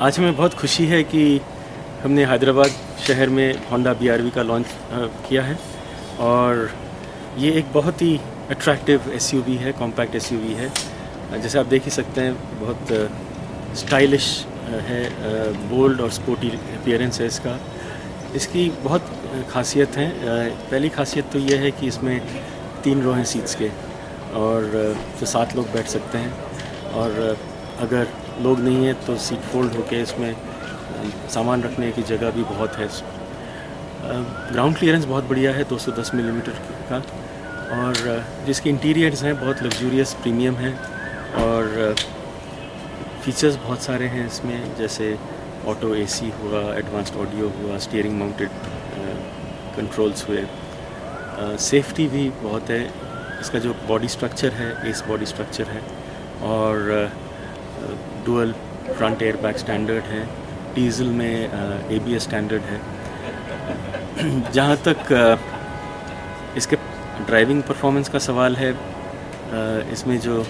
आज हमें बहुत खुशी है कि हमने हैदराबाद शहर में होंडा BRV का लॉन्च किया है और ये एक बहुत ही अट्रैक्टिव SUV है, कॉम्पैक्ट SUV है। जैसे आप देख ही सकते हैं, बहुत स्टाइलिश है, बोल्ड और स्पोर्टी अपीयरेंस है इसका। इसकी बहुत खासियत हैं। पहली खासियत तो ये है कि इसमें 3 रो हैं सीट्स के और तो 7 लोग बैठ सकते हैं और अगर लोग नहीं हैं तो सीट फोल्ड होके इसमें सामान रखने की जगह भी बहुत है। ग्राउंड क्लियरेंस बहुत बढ़िया है, 210 मिलीमीटर का, और जिसके इंटीरियर्स हैं बहुत लग्जूरियस प्रीमियम हैं और फीचर्स बहुत सारे हैं इसमें, जैसे ऑटो AC हुआ, एडवांस्ड ऑडियो हुआ, स्टीयरिंग माउंटेड कंट्रोल्स हुए। सेफ्टी भी बहुत है। इसका जो बॉडी स्ट्रक्चर है, एस बॉडी स्ट्रक्चर है और dual front air bag standard है। डीजल में ABS स्टैंडर्ड है। जहाँ तक इसके ड्राइविंग परफॉर्मेंस का सवाल है, इसमें जो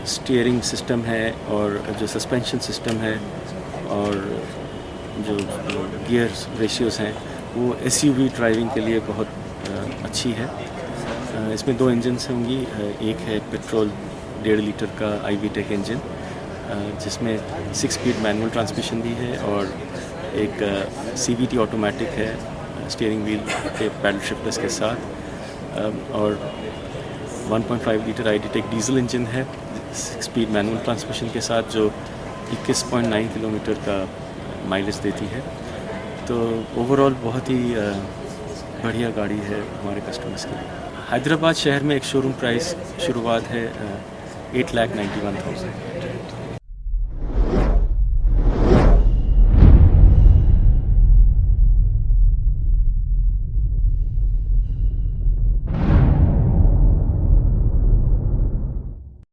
स्टीयरिंग सिस्टम है और जो सस्पेंशन सिस्टम है और जो गियर रेशियोज़ हैं, वो SUV ड्राइविंग के लिए बहुत अच्छी है। इसमें 2 इंजन्स होंगी। एक है पेट्रोल 1.5 लीटर का iVTEC इंजन, जिसमें 6 स्पीड मैनुअल ट्रांसमिशन भी है और एक CVT ऑटोमेटिक है स्टीयरिंग व्हील के पैडल शिफ्टर्स के साथ, और 1.5 लीटर iDTEC डीजल इंजन है 6 स्पीड मैनुअल ट्रांसमिशन के साथ, जो 21.9 किलोमीटर का माइलेज देती है। तो ओवरऑल बहुत ही बढ़िया गाड़ी है हमारे कस्टमर्स के लिए। हैदराबाद शहर में एक शोरूम प्राइस शुरुआत है 8,91,000।